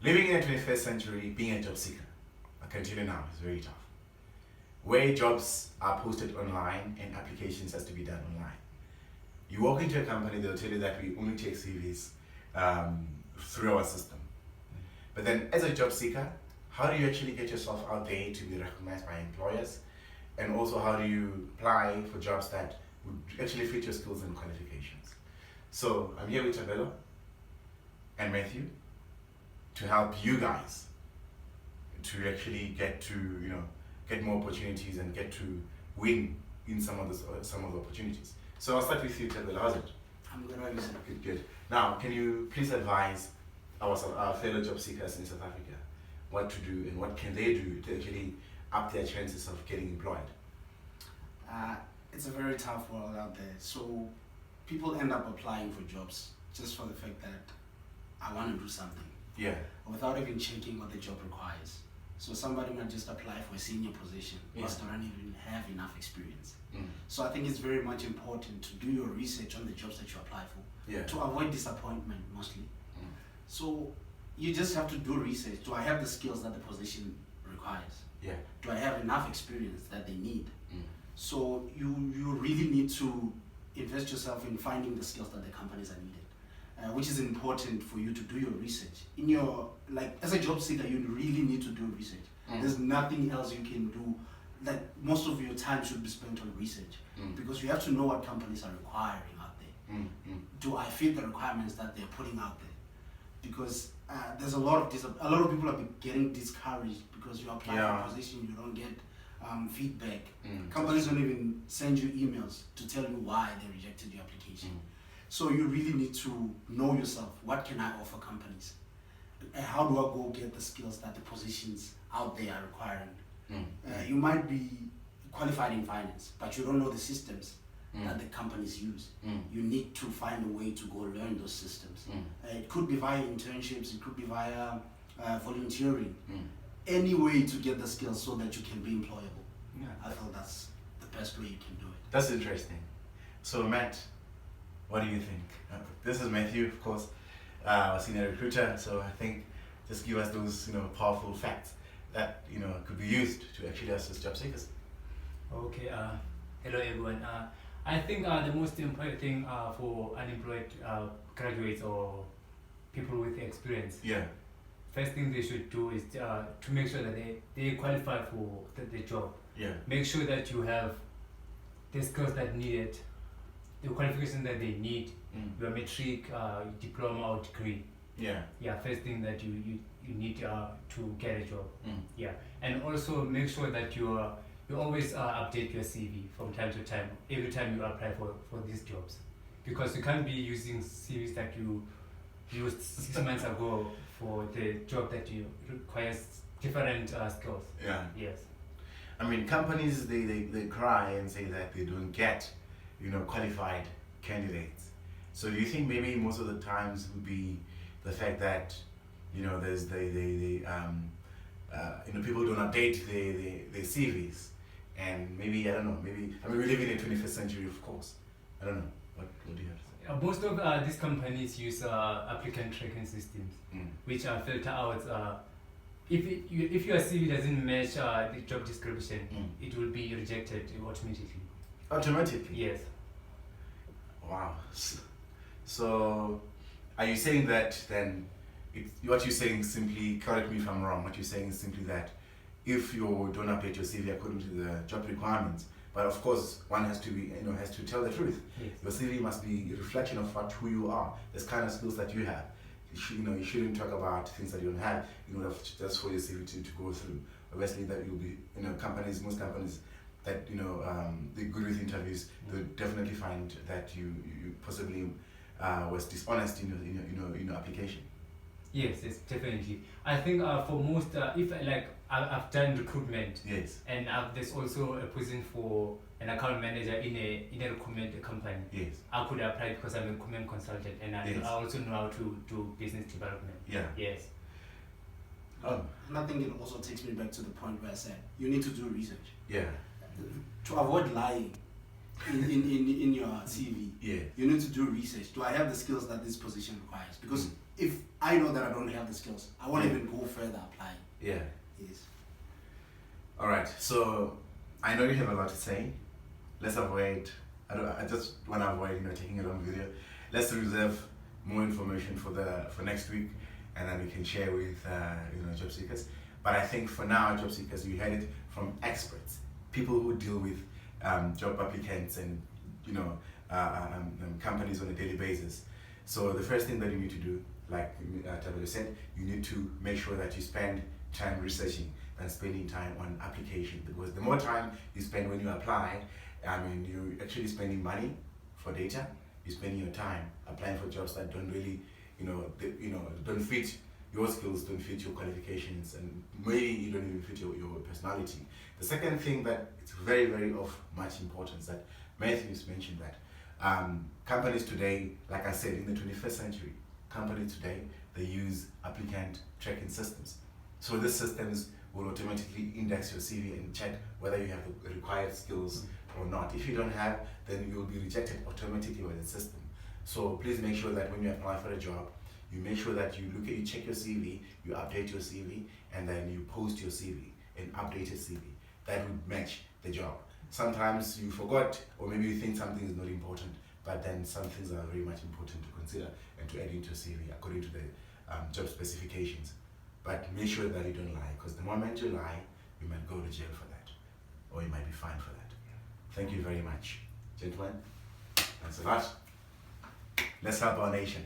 Living in the 21st century, being a job seeker, I can tell you now, is very tough. Where jobs are posted online and applications has to be done online. You walk into a company, they'll tell you that we only take CVs through our system. But then as a job seeker, how do you actually get yourself out there to be recognized by employers? And also how do you apply for jobs that would actually fit your skills and qualifications? So I'm here with Tabelo and Matthew to help you guys to actually get more opportunities and get to win in some of the opportunities. So I'll start with you, Tabelo. How's it? I'm good, obviously. Good. Now, can you please advise our fellow job seekers in South Africa what to do and what can they do to actually up their chances of getting employed? It's a very tough world out there. So people end up applying for jobs just for the fact that I want to do something. Yeah. Without even checking what the job requires. So somebody might just apply for a senior position whilst they don't even have enough experience. So I think it's very much important to do your research on the jobs that you apply for, to avoid disappointment mostly. So you just have to do research. Do I have the skills that the position requires? Do I have enough experience that they need? So you really need to invest yourself in finding the skills that the companies are needed, which is important for you to do your research. In your, as a job seeker, you really need to do research. There's nothing else you can do. Most of your time should be spent on research because you have to know what companies are requiring out there. Do I fit the requirements that they're putting out there? Because there's a lot of people are getting discouraged because you apply for a position, you don't get feedback. Companies don't even send you emails to tell you why they rejected your application. So you really need to know yourself. What can I offer companies? How do I go get the skills that the positions out there are requiring? You might be qualified in finance, but you don't know the systems that the companies use. You need to find a way to go learn those systems. It could be via internships, it could be via volunteering. Any way to get the skills so that you can be employable. I feel that's the best way you can do it. That's interesting. So Matt, what do you think? This is Matthew, of course, a senior recruiter. So I think just give us those powerful facts that could be used to actually assist job seekers. Okay. Hello everyone. I think the most important thing for unemployed graduates or people with experience. First thing they should do is to make sure that they qualify for the job. Make sure that you have the skills that needed, the qualifications that they need, your matric, diploma or degree. First thing that you need to get a job. And also make sure that you always update your CV from time to time, every time you apply for these jobs. Because you can't be using CVs that you used 6 months ago for the job that you requires different skills. Yes. I mean, companies they cry and say that they don't get qualified candidates. So do you think maybe most of the times would be the fact that there's people don't update their CVs, and maybe I don't know, we live in the 21st century, of course. I don't know. What do you have to say? Most of these companies use applicant tracking systems, which filter out if your CV doesn't match the job description, it will be rejected automatically. Automatically? Yes. Wow. So, are you saying that then? What you're saying simply, correct me if I'm wrong. What you're saying is simply that if you don't update your CV according to the job requirements, but of course one has to be, has to tell the truth. Your CV must be a reflection of who you are, the kind of skills that you have. You shouldn't talk about things that you don't have. Just for your CV to go through. Obviously, that you'll be, most companies that they're good with interviews, they'll definitely find that you possibly was dishonest in your application. Yes, definitely. I think for most, if I've done recruitment, and there's also a position for an account manager in a recruitment company. I could apply because I'm a recruitment consultant, and I also know how to do business development. Yes. And I think it also takes me back to the point where I said you need to do research. To avoid lying in your CV, you need to do research. Do I have the skills that this position requires? Because if I know that I don't have the skills, I won't even go further applying. Yeah. Yes. All right. So I know you have a lot to say. Let's avoid. I just want to avoid taking a long video. Let's reserve more information for next week, and then we can share with job seekers. But I think for now, job seekers, you heard it from experts, people who deal with job applicants and companies on a daily basis. So the first thing that you need to do, like Tabitha said, you need to make sure that you spend time researching than spending time on application, because the more time you spend when you apply, you're actually spending money for data. You're spending your time applying for jobs that don't really, don't fit your skills, don't fit your qualifications, and maybe you don't even fit your personality. The second thing that it's very, very of much importance that Matthew's mentioned that companies today, like I said, in the 21st century, companies today, they use applicant tracking systems. So these systems will automatically index your CV and check whether you have the required skills or not. If you don't have, then you will be rejected automatically by the system. So please make sure that when you apply for a job, you make sure that you check your CV, you update your CV, and then you post your CV, an updated CV that would match the job. Sometimes you forgot, or maybe you think something is not important, but then some things are very much important to consider and to add into your CV according to the job specifications. But make sure that you don't lie, because the moment you lie, you might go to jail for that, or you might be fined for that. Thank you very much. Gentlemen, thanks a lot. Let's help our nation.